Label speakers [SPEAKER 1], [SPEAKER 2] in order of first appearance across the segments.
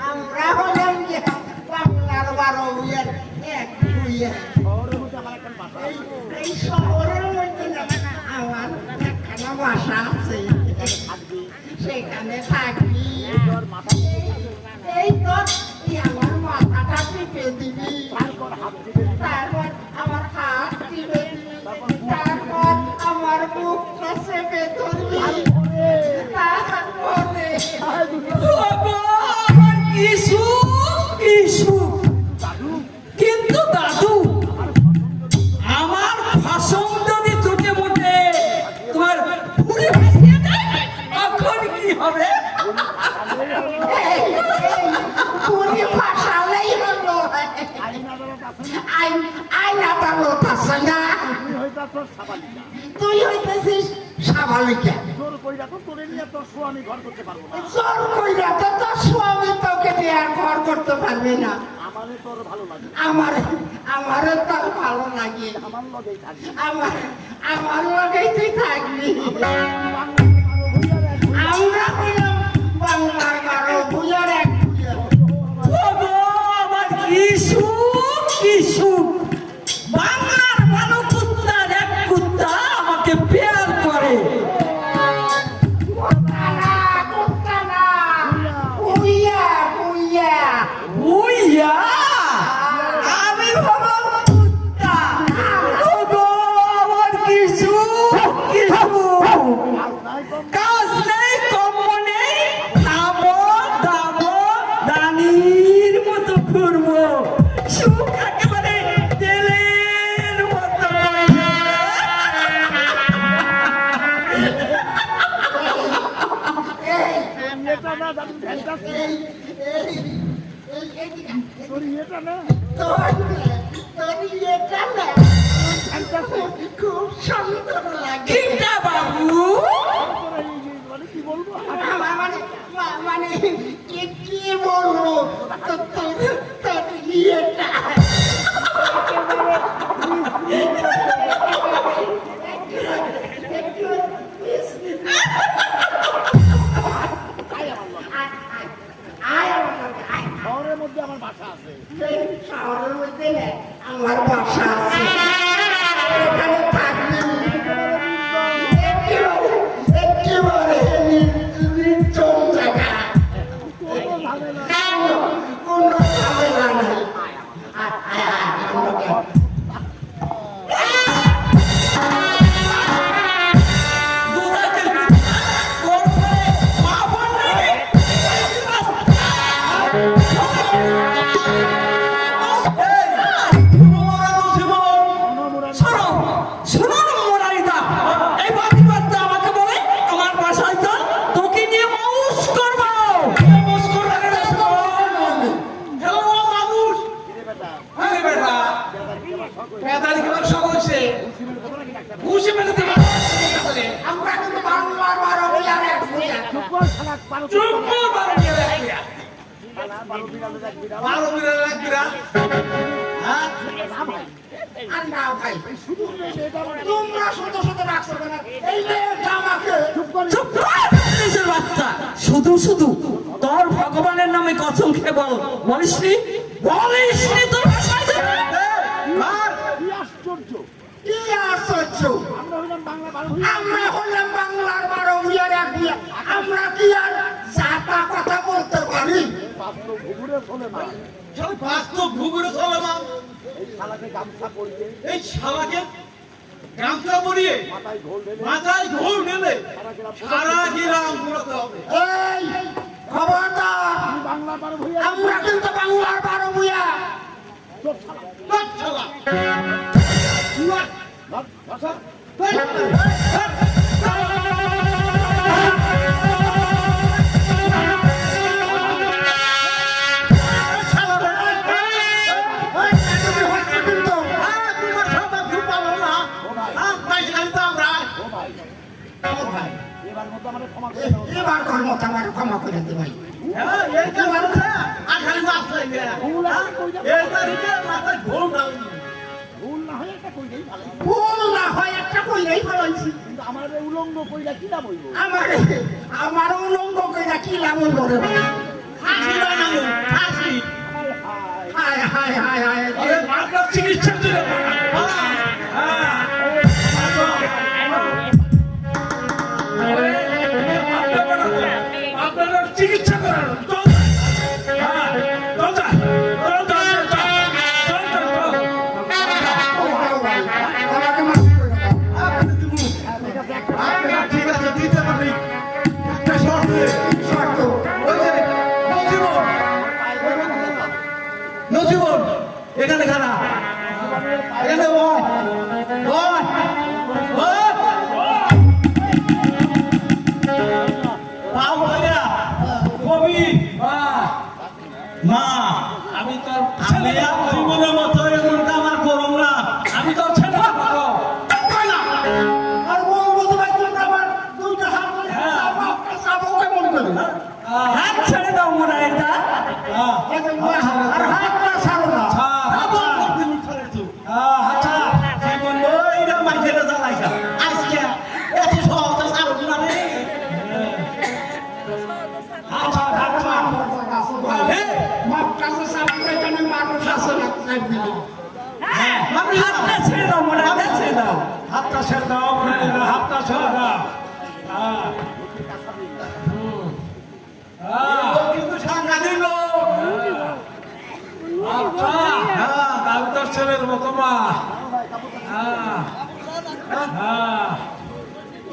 [SPEAKER 1] আমরা হলাম বাংলার 12 ভূঁইয়ার এক ভূঁইয়া। এই শহরের মধ্যে আমার একখানা বাসা আছে, সেখানে থাকি। এই তো আমার মাথাটা টিপে দিবি, তারপর আমার হাত টিপে দিবি, তারপর আমার বুকটা চেপে ধরবি, তারপরে
[SPEAKER 2] কিন্তু দাদু, আমার ভাষণ যদি চোখে মোটে তোমার পুরি ভাসিয়ে দেয়, তখন কি হবে?
[SPEAKER 1] পুরি ভাসালেই হলো। আইনা তালত আছে না, তুই হইতেছিস সাবালিকা। জোর কইরা তো তোর স্বামী তোকে নিয়ে আর ঘর করতে পারবে না। আমারে তোর ভালো লাগে, আমার লগেই তুই থাকবি। আমরা হইলাম বাংলার 12 ভূঁইয়ার এক ভূঁইয়া।
[SPEAKER 2] আমার কিছু বাংলার 12 কুত্তার এক কুত্তা আমাকে পেয়ার করে। ভূঁইয়া? আমি ভাবলাম কুত্তা। আমার কিছু কাজ নেই, কম্ম নেই, খাবো দাবো, রানীর মতো ঘুরবো, সুখ একেবারে তেলের মতো।
[SPEAKER 1] খুব সুন্দর লাগে
[SPEAKER 2] কিটা বাবু?
[SPEAKER 1] মানে কি বলবো, তোর ইয়েটা শহরের মধ্যে আমার বাসা আছে, এখানে থাকবি। একেবারে নির্জন জায়গা, কোনো ঝামেলা নাই। আমরা কিন্তু বাংলার 12 ভূঁইয়ার এক ভূঁইয়া। তোমরা
[SPEAKER 2] শুধু শুধু তোর ভগবানের নামে কসম খেয়ে বলিসনি তোর
[SPEAKER 1] কি আশ্চর্য! আমরা হলাম বাংলার 12 ভূঁইয়ার এক ভূঁইয়া। আমরা কি আর জাতা কথা বলতে পারি?
[SPEAKER 3] বাস্তব ঘুঘুরে চলে না। এই শালাকে গামছা পরিয়ে মাথায় ঘোল ঢেলে সারা গ্রাম ঘোরাতে হবে।
[SPEAKER 1] এই খবরদার, আমরা কিন্তু বাংলার 12 ভূঁইয়া। এবার কর্মতা আমার ক্ষমা করে দে ভাই। ভুল না হয় একটা কইলেই ভালো হয়েছে।
[SPEAKER 3] আমার উলঙ্গ কইলা কি না বলবো?
[SPEAKER 1] আমার উলঙ্গকে কি লামন করে ভাই
[SPEAKER 3] ফাঁসি বানাবো ফাঁসি
[SPEAKER 1] হায় হায় হায় হায়
[SPEAKER 3] আরে মাথার চিকিৎসার জন্য হ্যাঁ আপনার চিকিৎসা করার চল হ্যাঁ চল যা চল চল চল চল চল
[SPEAKER 1] আমাকে মাফ করে দাও
[SPEAKER 3] আপনারা ঠিক আছে দিতে পারি একটা শর্তে
[SPEAKER 1] শর্ত
[SPEAKER 3] ওই যে নজিবন এখানে খানা এখানে বয় বয় বয় পাও ভাইয়া কবি মা
[SPEAKER 2] আমি তোর
[SPEAKER 3] আমি আর জীবনের মতো এমন আমার করম না
[SPEAKER 2] আমি তোর ছেলে বাবা।
[SPEAKER 1] আর বলবো তো ভাই তোমরা আমার দুইটা হাত ধরে চাপো কেমন করে
[SPEAKER 2] হাত ছেড়ে দাও মোরাইয়ের দা।
[SPEAKER 1] আর হাতটা ছাড়ো না
[SPEAKER 2] আচ্ছা
[SPEAKER 3] জীবন ওইটা মাইকের জ্বালাইছা আজকে এত সহজে সারো না রে
[SPEAKER 2] আচ্ছা আচ্ছা
[SPEAKER 1] মাপ কাছে সামনে কেন মানুষ আছে না একদিন
[SPEAKER 2] হাতটা ছেড়ে দাও মোরাইয়ের ছেড়ে দাও।
[SPEAKER 3] হাতটা ছেড়ে দাও হাতটা ছেড়ে দাও কিন্তু সাংঘাতিক লোক হ্যাঁ দাবিদার ছেলের মতো মা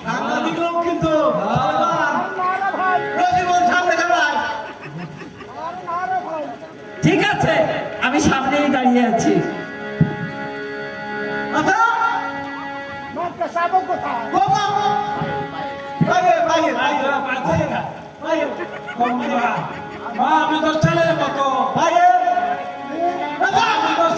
[SPEAKER 3] সাংঘাতিক লোক কিন্তু জীবন সামনে খেলায়
[SPEAKER 2] ঠিক আছে আমি সামনেই দাঁড়িয়ে আছি।
[SPEAKER 3] আচ্ছা
[SPEAKER 1] মাপটা চাপো কোথায়
[SPEAKER 3] বাবা বাইরে বাইরে বাইরে বাইরে
[SPEAKER 2] মা আমি তোর ছেলের মতো
[SPEAKER 3] বাইরে
[SPEAKER 2] আমি তোর